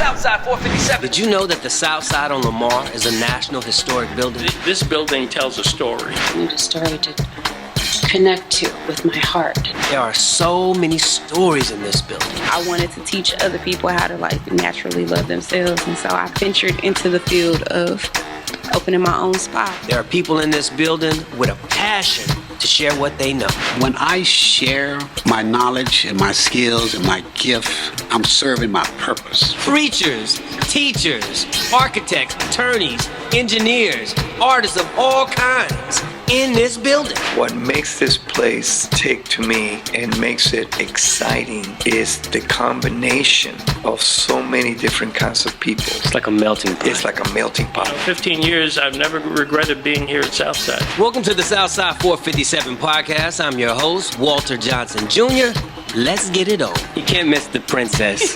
Southside 457. Did you know that the Southside on Lamar is a national historic building? This building tells a story. I need a story to connect to with my heart. There are so many stories in this building. I wanted to teach other people how to naturally love themselves, and so I ventured into the field of opening my own spa. There are people in this building with a passion to share what they know. When I share my knowledge and my skills and my gift, I'm serving my purpose. Preachers, teachers, architects, attorneys, engineers, artists of all kinds in this building. What makes this place tick to me and makes it exciting is the combination of so many different kinds of people. It's like a melting pot. It's like a melting pot. 15 years, I've never regretted being here at Southside. Welcome to the Southside 457 podcast. I'm your host, Walter Johnson Jr. Let's get it on. You can't miss the princess.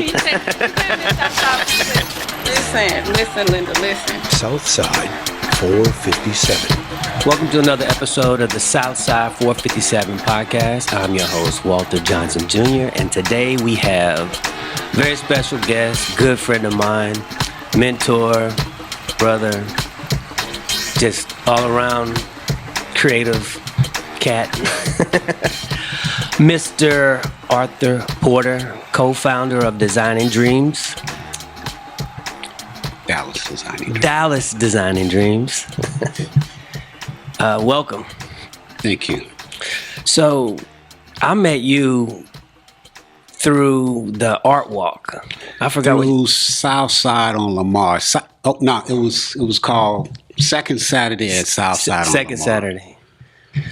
Listen, Linda, listen. Southside 457. Welcome to another episode of the Southside 457 podcast. I'm your host, Walter Johnson Jr., and today we have a very special guest, good friend of mine, mentor, brother, just all around creative cat, Mr. Arthur Porter, co-founder of Designing Dreams. Dallas Designing Dreams. Welcome. Thank you. So, I met you through the art walk. I forgot through Southside on Lamar. It was called Second Saturday at Southside on Second Lamar. Saturday.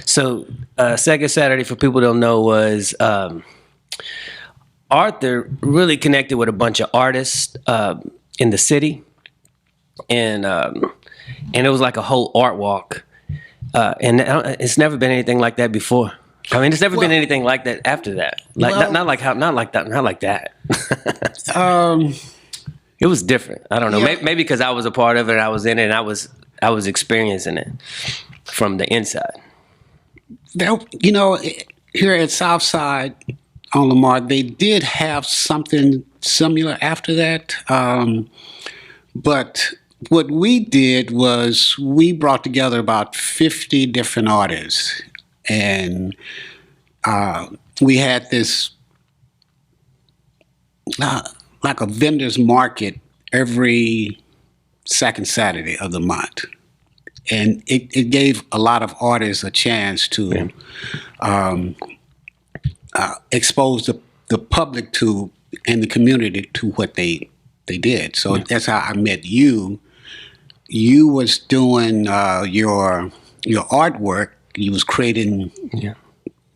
So, Second Saturday, for people who don't know, was Arthur really connected with a bunch of artists in the city, and it was like a whole art walk. And it's never been anything like that before. I mean, it's never been anything like that after that. Not like that. It was different. I don't know. Maybe because I was a part of it, I was in it, and I was experiencing it from the inside. Here at Southside on Lamar, they did have something similar after that, but what we did was we brought together about 50 different artists, and we had this like a vendor's market every second Saturday of the month. And it gave a lot of artists a chance to expose the public to and the community to what they did. So that's how I met you. You was doing your artwork. You was creating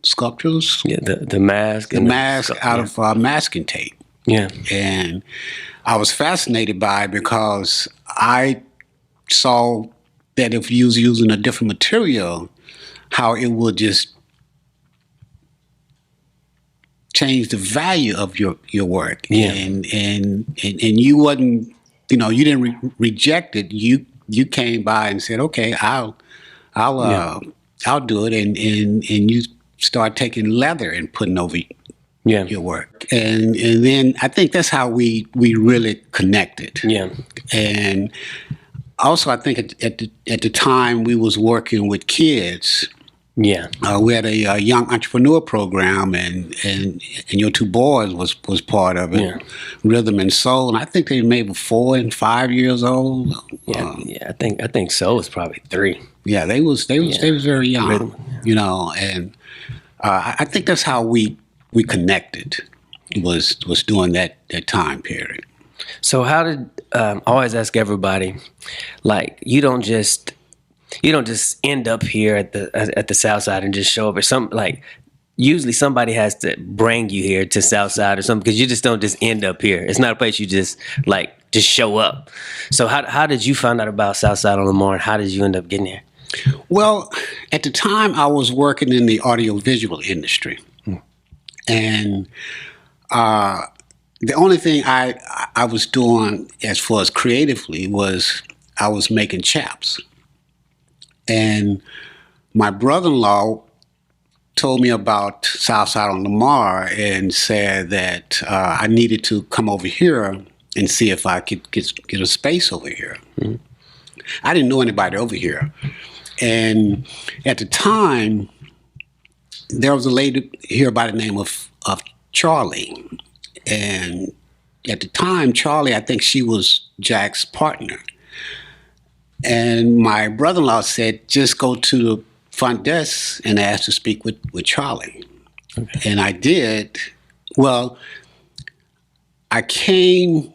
sculptures. Yeah, the mask. The mask out of masking tape. Yeah. And I was fascinated by it because I saw that if you was using a different material, how it would just change the value of your work. Yeah. And you wasn't, you didn't reject it. You came by and said, okay, I'll do it. And you start taking leather and putting over your work. And then I think that's how we really connected. Yeah. And also, I think at the time we was working with kids. Yeah. We had a young entrepreneur program, and your two boys was part of it, Rhythm and Soul. And I think they maybe 4 and 5 years old. Yeah, I think Soul was probably 3. Yeah, they was very young, Rhythm. And I think that's how we connected. Was during that time period. So how did I always ask everybody, like, you don't just end up here at the Southside and just show up, or something. Like, usually somebody has to bring you here to Southside or something, because you just don't just end up here. It's not a place you just show up. So how did you find out about Southside on Lamar, and how did you end up getting here? Well, at the time I was working in the audiovisual industry, and the only thing I was doing as far as creatively was I was making chaps. And my brother-in-law told me about Southside on Lamar and said that I needed to come over here and see if I could get a space over here. I didn't know anybody over here. And at the time, there was a lady here by the name of Charlie. And at the time, Charlie, I think she was Jack's partner. And my brother-in-law said, just go to the front desk and ask to speak with Charlie. Okay. And I did. Well, I came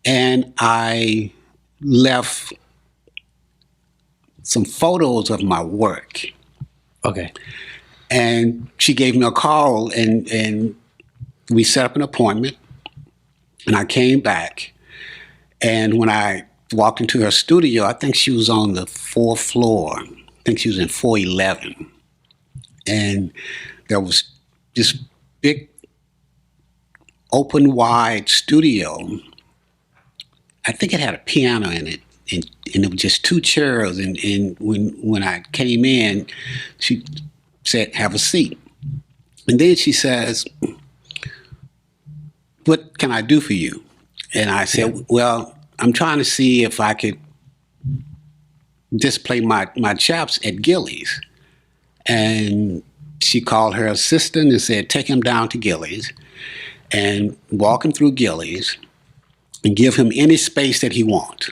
and I left some photos of my work. Okay. And she gave me a call, and we set up an appointment. And I came back, and when I walked into her studio, I think she was on the 4th floor. I think she was in 411. And there was this big, open, wide studio. I think it had a piano in it, and it was just 2 chairs. And when I came in, she said, have a seat. And then she says, what can I do for you? And I said, well, I'm trying to see if I could display my chops at Gillies. And she called her assistant and said, take him down to Gillies and walk him through Gillies and give him any space that he wants.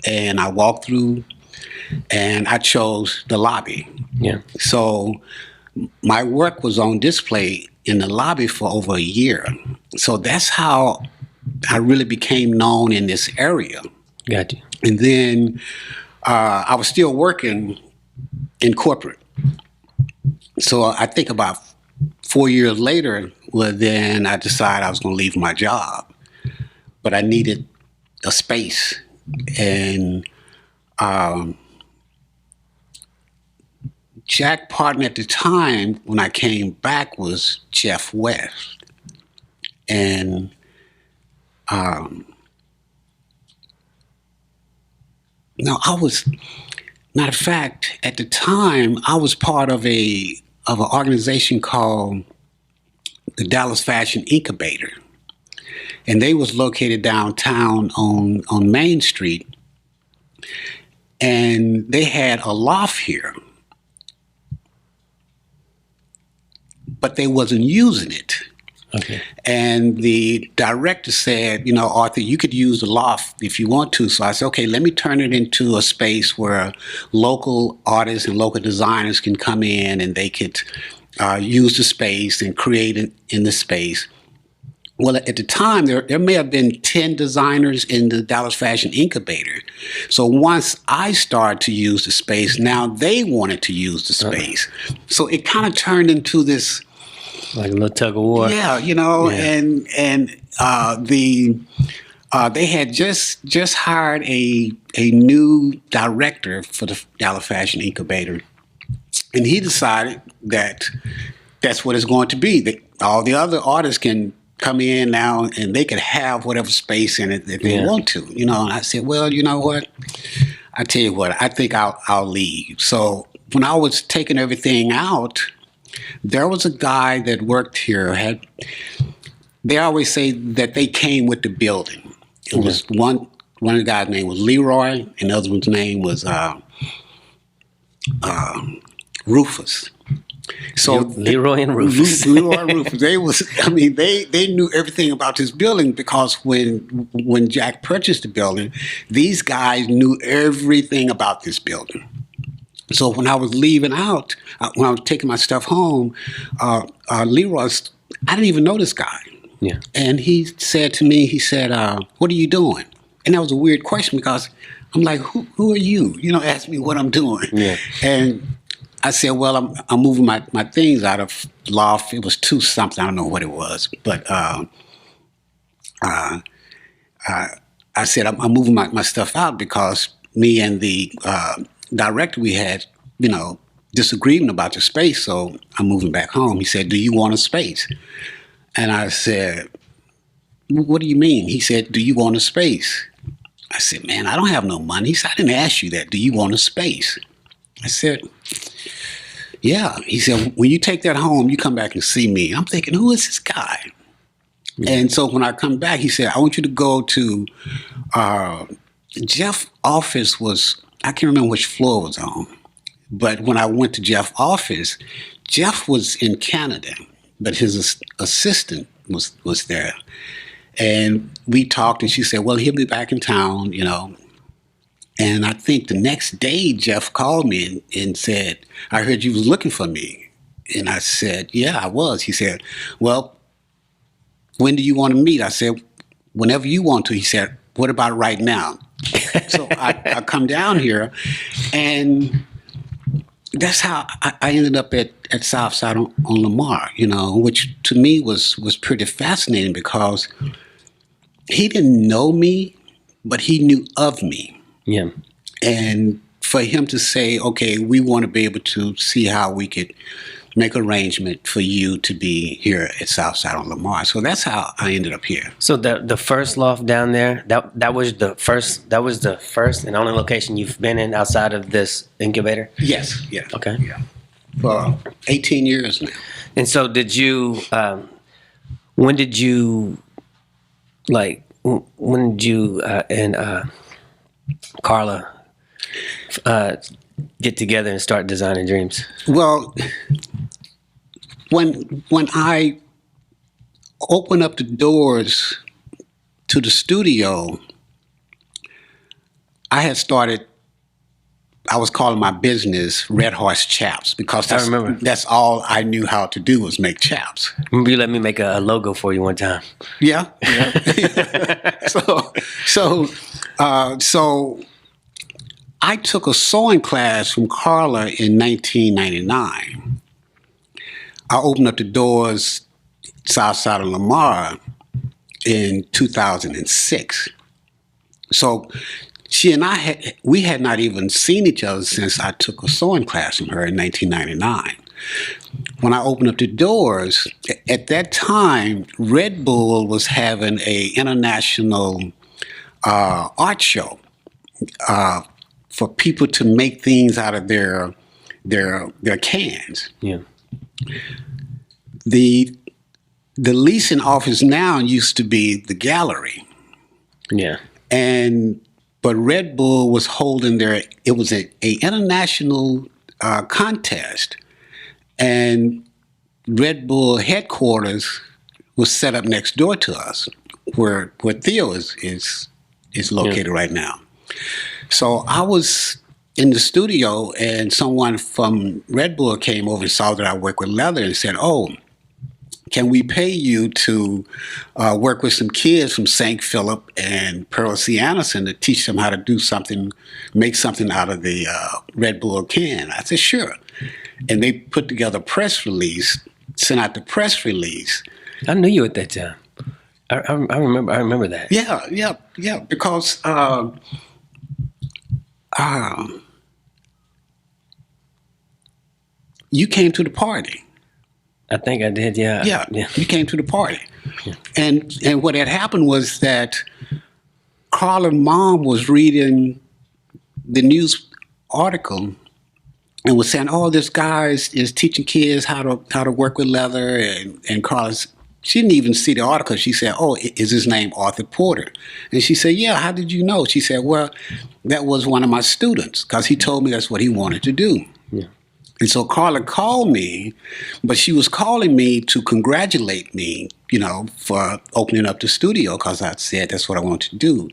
And I walked through and I chose the lobby. Yeah. So my work was on display in the lobby for over a year. So that's how I really became known in this area. Gotcha. And then I was still working in corporate. So I think about 4 years later, well, then I decided I was going to leave my job. But I needed a space. And Jack partner at the time when I came back was Jeff West. And no, I was, matter of fact, at the time, I was part of an organization called the Dallas Fashion Incubator. And they was located downtown on Main Street. And they had a loft here. But they wasn't using it. Okay. And the director said, you know, Arthur, you could use the loft if you want to. So I said, okay, let me turn it into a space where local artists and local designers can come in and they could use the space and create it in the space. Well, at the time, there may have been 10 designers in the Dallas Fashion Incubator. So once I started to use the space, now they wanted to use the space. So it kind of turned into this, like a little tug of war. Yeah, you know, and they had just hired a new director for the Dallas Fashion Incubator, and he decided that that's what it's going to be. That all the other artists can come in now and they could have whatever space in it that they want to, you know. And I said, well, you know what? I tell you what, I think I'll leave. So when I was taking everything out, there was a guy that worked here. They always say that they came with the building. It was one of the guys' name was Leroy, and the other one's name was Rufus. So Leroy and Rufus. Leroy and Rufus. They knew everything about this building because when Jack purchased the building, these guys knew everything about this building. So when I was leaving out, when I was taking my stuff home, Leroy, I didn't even know this guy. Yeah. And he said to me, he said, what are you doing? And that was a weird question because I'm like, who are you? You know, ask me what I'm doing. Yeah. And I said, well, I'm moving my things out of loft. It was 2 something. I don't know what it was. But I said, I'm moving my stuff out because me and the director, we had, you know, disagreement about the space. So I'm moving back home. He said, do you want a space? And I said, what do you mean? He said, do you want a space? I said, man, I don't have no money. He said, I didn't ask you that. Do you want a space? I said, yeah. He said, when you take that home, you come back and see me. I'm thinking, who is this guy? And so when I come back, he said, I want you to go to Jeff's office was, I can't remember which floor it was on. But when I went to Jeff's office, Jeff was in Canada, but his assistant was there. And we talked, and she said, well, he'll be back in town, you know. And I think the next day, Jeff called me and said, I heard you was looking for me. And I said, yeah, I was. He said, well, when do you want to meet? I said, whenever you want to. He said, what about right now? So I come down here, and that's how I ended up at Southside on Lamar, you know, which to me was pretty fascinating because he didn't know me, but he knew of me. Yeah. And for him to say, okay, we want to be able to see how we could make arrangement for you to be here at Southside on Lamar. So that's how I ended up here. So the first loft down there, that was the first and only location you've been in outside of this incubator? Yes, yeah. Okay. Yeah. For 18 years now. And so did you when did you and Carla get together and start designing dreams? Well, when I opened up the doors to the studio, I was calling my business Red Horse Chaps because I remember. that's all I knew how to do was make chaps. Remember you let me make a logo for you one time? Yeah. So I took a sewing class from Carla in 1999. I opened up the doors Southside of Lamar in 2006. So she and we had not even seen each other since I took a sewing class from her in 1999. When I opened up the doors, at that time, Red Bull was having a international art show for people to make things out of their cans. Yeah. The leasing office now used to be the gallery. Yeah. But Red Bull was holding it was a international contest, and Red Bull headquarters was set up next door to us, where Theo is located right now. So I was in the studio, and someone from Red Bull came over and saw that I work with leather and said, "Oh, can we pay you to work with some kids from St. Philip and Pearl C. Anderson to teach them how to do something, make something out of the Red Bull can?" I said, "Sure." And they put together a press release, sent out the press release. I knew you at that time. I remember that. Yeah. Because you came to the party. I think I did, yeah. Yeah, you came to the party. Yeah. And what had happened was that Carla's mom was reading the news article and was saying, "Oh, this guy is teaching kids how to work with leather." And Carla's, she didn't even see the article. She said, "Oh, is his name Arthur Porter?" And she said, "Yeah, how did you know?" She said, "Well, that was one of my students because he told me that's what he wanted to do." Yeah. And so Carla called me, but she was calling me to congratulate me, you know, for opening up the studio because I said that's what I want to do.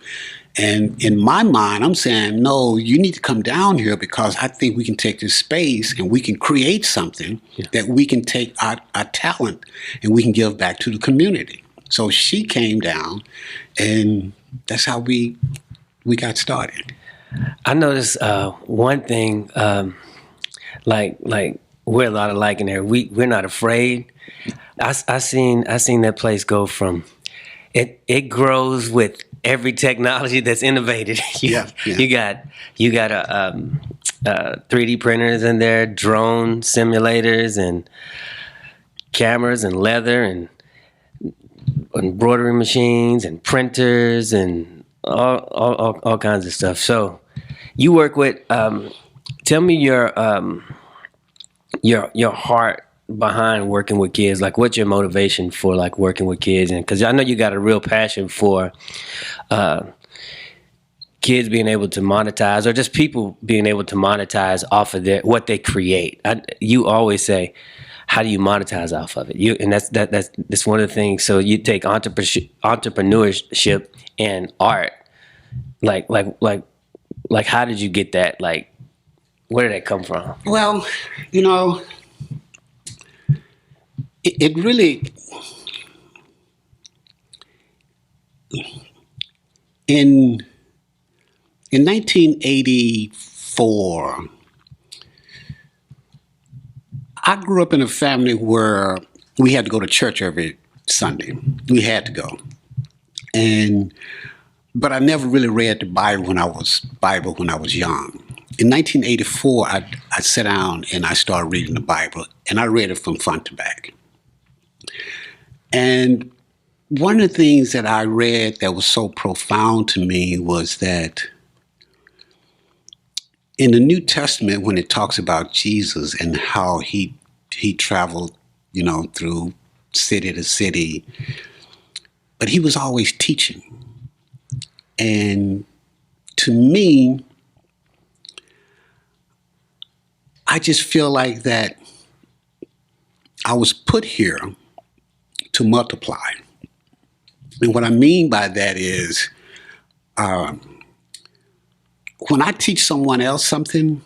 And in my mind, I'm saying, no, you need to come down here because I think we can take this space and we can create something that we can take our talent and we can give back to the community. So she came down, and that's how we got started. I noticed one thing. Like we're a lot alike in there. We're not afraid. I seen that place go from it grows with every technology that's innovated. You got a 3D printers in there, drone simulators, and cameras, and leather, and embroidery machines, and printers, and all kinds of stuff. So you work with. Tell me your heart behind working with kids? Like, what's your motivation for like working with kids? And because I know you got a real passion for kids being able to monetize, or just people being able to monetize off of what they create. You always say, how do you monetize off of it? And that's one of the things. So you take entrepreneurship and art. Like, how did you get that? Like, where did that come from? Well, it really, in 1984, I grew up in a family where we had to go to church every Sunday. We had to go. But I never really read the Bible when I was young. In 1984, I sat down and I started reading the Bible, and I read it from front to back. And one of the things that I read that was so profound to me was that in the New Testament, when it talks about Jesus and how he traveled, through city to city, but he was always teaching. And to me, I just feel like that I was put here to multiply. And what I mean by that is, when I teach someone else something,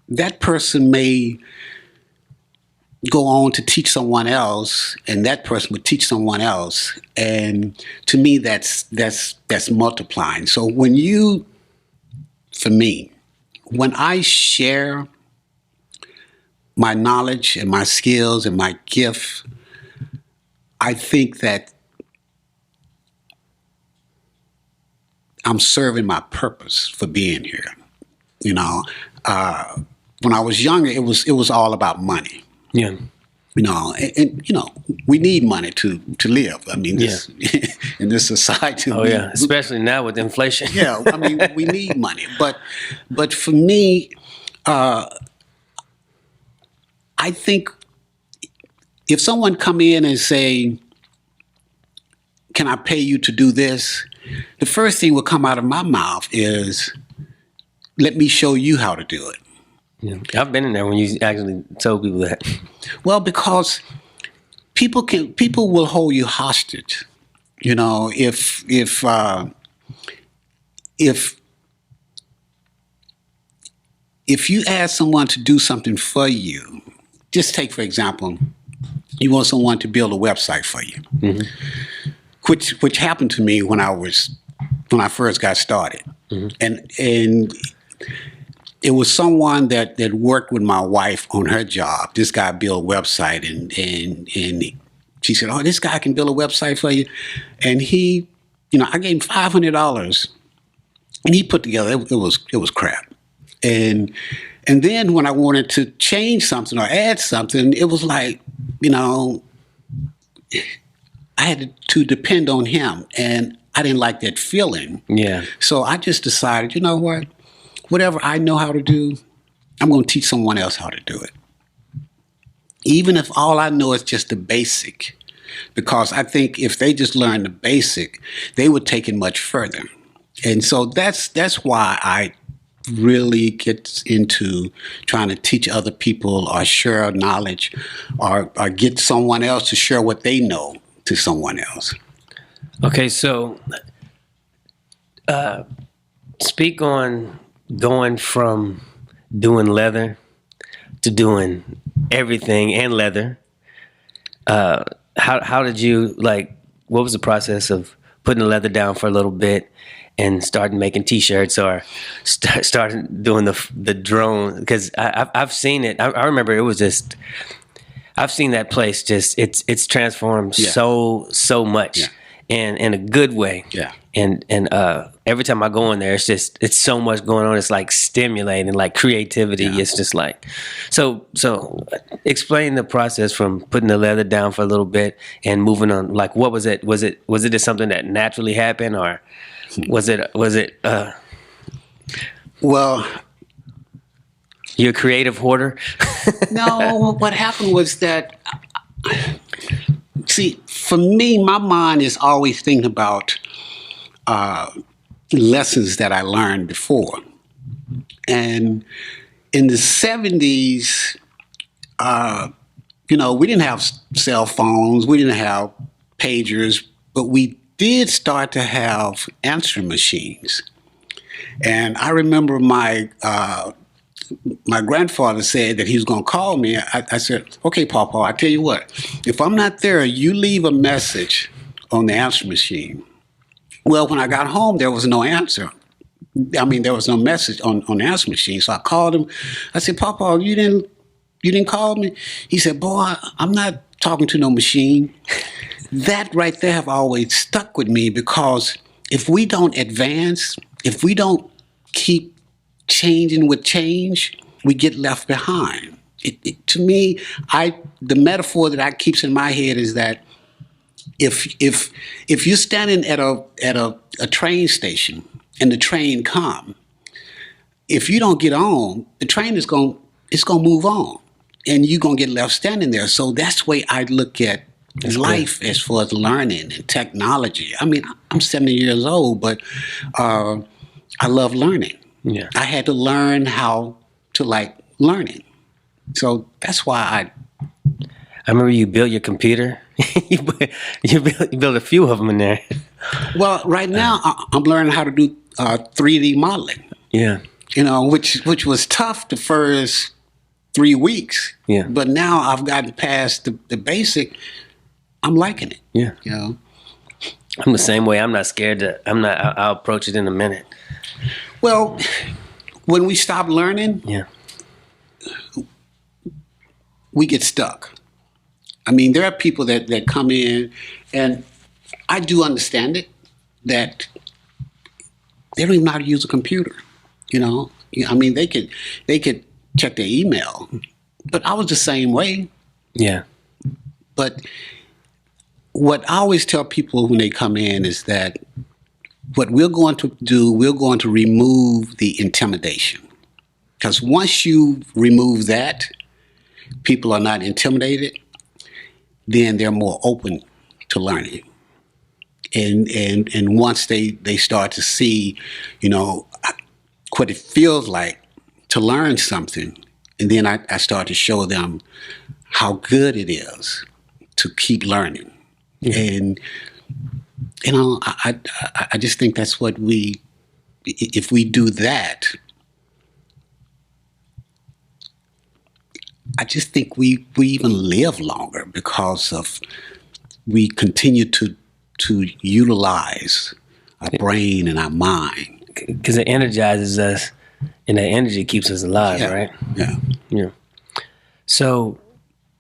that person may go on to teach someone else, and that person would teach someone else. And to me, that's multiplying. So when I share my knowledge and my skills and my gift, I think that I'm serving my purpose for being here. When I was younger, it was all about money. Yeah. And we need money to live. I mean, in this society. Oh yeah, especially now with inflation. Yeah, I mean, we need money. But for me, I think if someone come in and say, "Can I pay you to do this?" the first thing will come out of my mouth is, "Let me show you how to do it." Yeah. I've been in there when you actually told people that. Well, because people will hold you hostage. If you ask someone to do something for you, just take for example, you want someone to build a website for you, mm-hmm. which happened to me when I first got started, mm-hmm. and it was someone that worked with my wife on her job. This guy built a website, and she said, "Oh, this guy can build a website for you." And he, I gave him $500, and he put together. It was crap. And then when I wanted to change something or add something, it was like, I had to depend on him, and I didn't like that feeling. Yeah. So I just decided, you know what? Whatever I know how to do, I'm going to teach someone else how to do it. Even if all I know is just the basic. Because I think if they just learn the basic, they would take it much further. And so that's why I really get into trying to teach other people or share knowledge or get someone else to share what they know to someone else. Okay, so speak on going from doing leather to doing everything and leather. How did you, what was the process of putting the leather down for a little bit and starting making T-shirts or starting doing the drone? Because I've seen it. I remember it was just, I've seen that place just, it's transformed so much. Yeah. And in a good way. Yeah. And every time I go in there, it's so much going on. It's like stimulating, like creativity. Yeah. It's just like, so explain the process from putting the leather down for a little bit and moving on. Like, what was it? Was it just something that naturally happened, or was it? Well, You're a creative hoarder? No, what happened was that, see, for me, my mind is always thinking about lessons that I learned before. And in the 70s, we didn't have cell phones, we didn't have pagers, but we did start to have answering machines. And I remember my grandfather said that he was going to call me. I said, okay, Papa, I tell you what, if I'm not there, you leave a message on the answer machine. Well, when I got home, there was no answer. I mean, there was no message on the answer machine. So I called him. I said, Papa, you didn't call me? He said, boy, I'm not talking to no machine. That right there have always stuck with me, because if we don't advance, if we don't keep changing with change, we get left behind. To me, the metaphor that I keeps in my head is that if you're standing at a train station and the train come, if you don't get on, the train is gonna move on, and you're gonna get left standing there. So that's the way I look at life as far as learning and technology. I mean, I'm 70 years old, but I love learning. Yeah. I had to learn how to like learning. So that's why I remember you built your computer. you built a few of them in there. Well, right now I'm learning how to do 3D modeling. Yeah. Which was tough the first 3 weeks. Yeah. But now I've gotten past the basic. I'm liking it. Yeah. I'm the same way. I'm not scared I'll approach it in a minute. Well, when we stop learning, we get stuck. I mean, there are people that come in, and I do understand it, that they don't even know how to use a computer. I mean, they could check their email, but I was the same way. Yeah. But what I always tell people when they come in is that what we're going to do, we're going to remove the intimidation. Because once you remove that, people are not intimidated, then they're more open to learning. And once they start to see, what it feels like to learn something, and then I start to show them how good it is to keep learning. Yeah. And I just think that's what if we do that, I just think we even live longer, because of we continue to utilize our brain and our mind. Because it energizes us, and that energy keeps us alive, right? Yeah. So,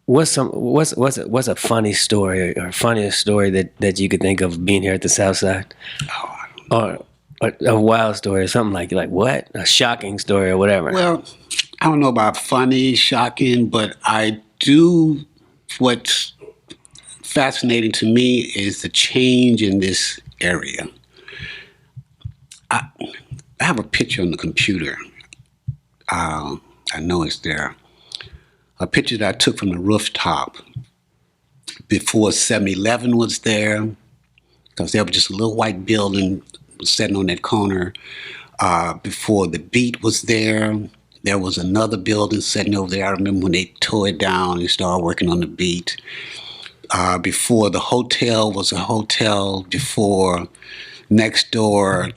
what's a funny story or funniest story that you could think of being here at the Southside, or a wild story or something like what, a shocking story or whatever? Well, I don't know about funny, shocking, but I do. What's fascinating to me is the change in this area. I have a picture on the computer. I know it's there. A picture that I took from the rooftop before 7-Eleven was there, because there was just a little white building sitting on that corner. Before the Beat was there, there was another building sitting over there. I remember when they tore it down and started working on the Beat. Before the hotel was a hotel, before next door,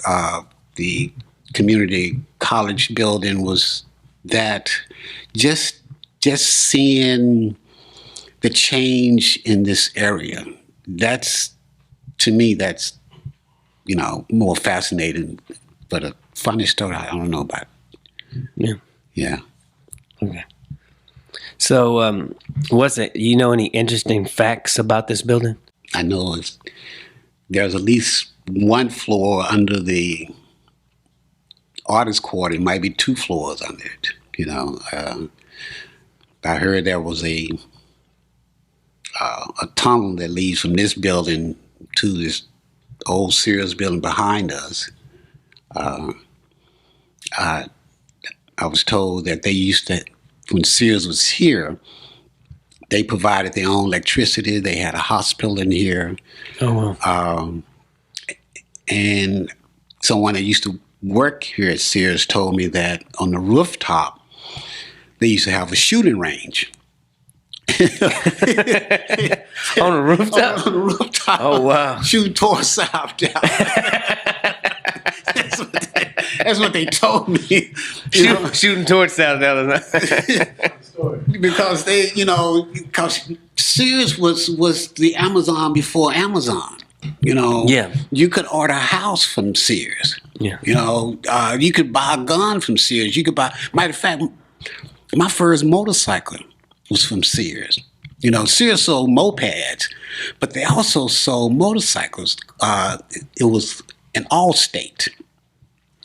the community college building was that. Just seeing the change in this area, to me, that's more fascinating. But a funny story, I don't know about. Yeah. Okay. So, what's it? Any interesting facts about this building? I know there's at least one floor under the artist quarter. It might be 2 floors under it. I heard there was a tunnel that leads from this building to this old Sears building behind us. I I was told that they used to, when Sears was here, they provided their own electricity. They had a hospital in here. Oh, wow. And someone that used to work here at Sears told me that on the rooftop, they used to have a shooting range. On the rooftop? On the rooftop. Oh, wow. Shooting towards South down. That's what they told me. Shooting towards South Dallas. Because because Sears was the Amazon before Amazon. Yeah. You could order a house from Sears. Yeah. You could buy a gun from Sears. You could buy. Matter of fact, my first motorcycle was from Sears. Sears sold mopeds, but they also sold motorcycles. It was an Allstate.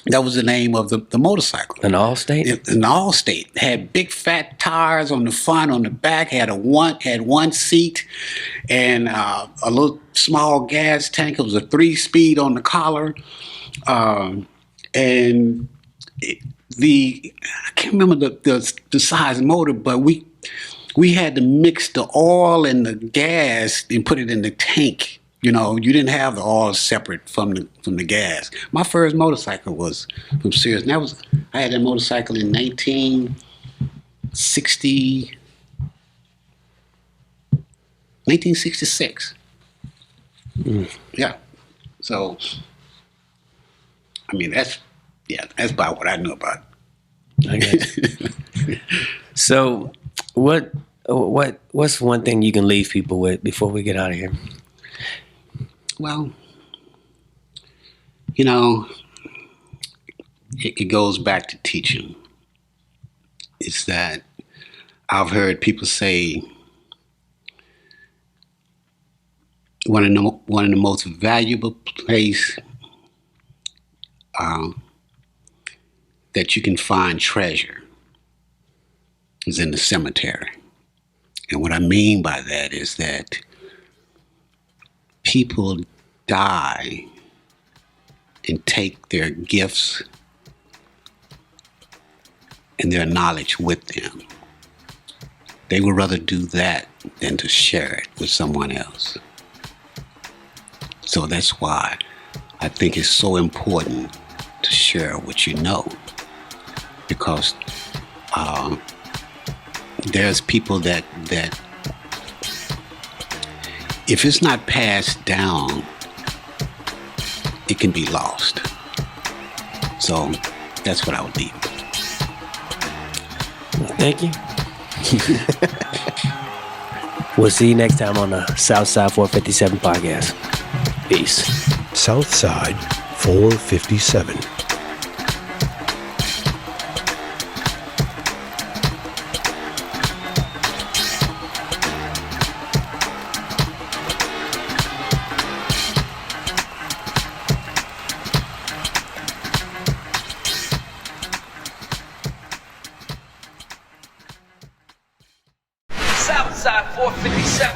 That was the name of the motorcycle. An Allstate? An Allstate. Had big fat tires on the front, on the back, had one seat, and a little small gas tank. It was a 3-speed on the collar. I can't remember the size motor, but we had to mix the oil and the gas and put it in the tank. You didn't have the oil separate from the gas. My first motorcycle was from Sears. And I had that motorcycle in 1966. Yeah. So, that's about what I knew about it. I guess. So, what's one thing you can leave people with before we get out of here? Well, it goes back to teaching. It's that I've heard people say one of the most valuable place that you can find treasure is in the cemetery. And what I mean by that is that people die and take their gifts and their knowledge with them. They would rather do that than to share it with someone else. So that's why I think it's so important to share what you know, because there's people that if it's not passed down, it can be lost. So that's what I would leave. Thank you. We'll see you next time on the Southside 457 podcast. Peace. Southside 457. Southside 457.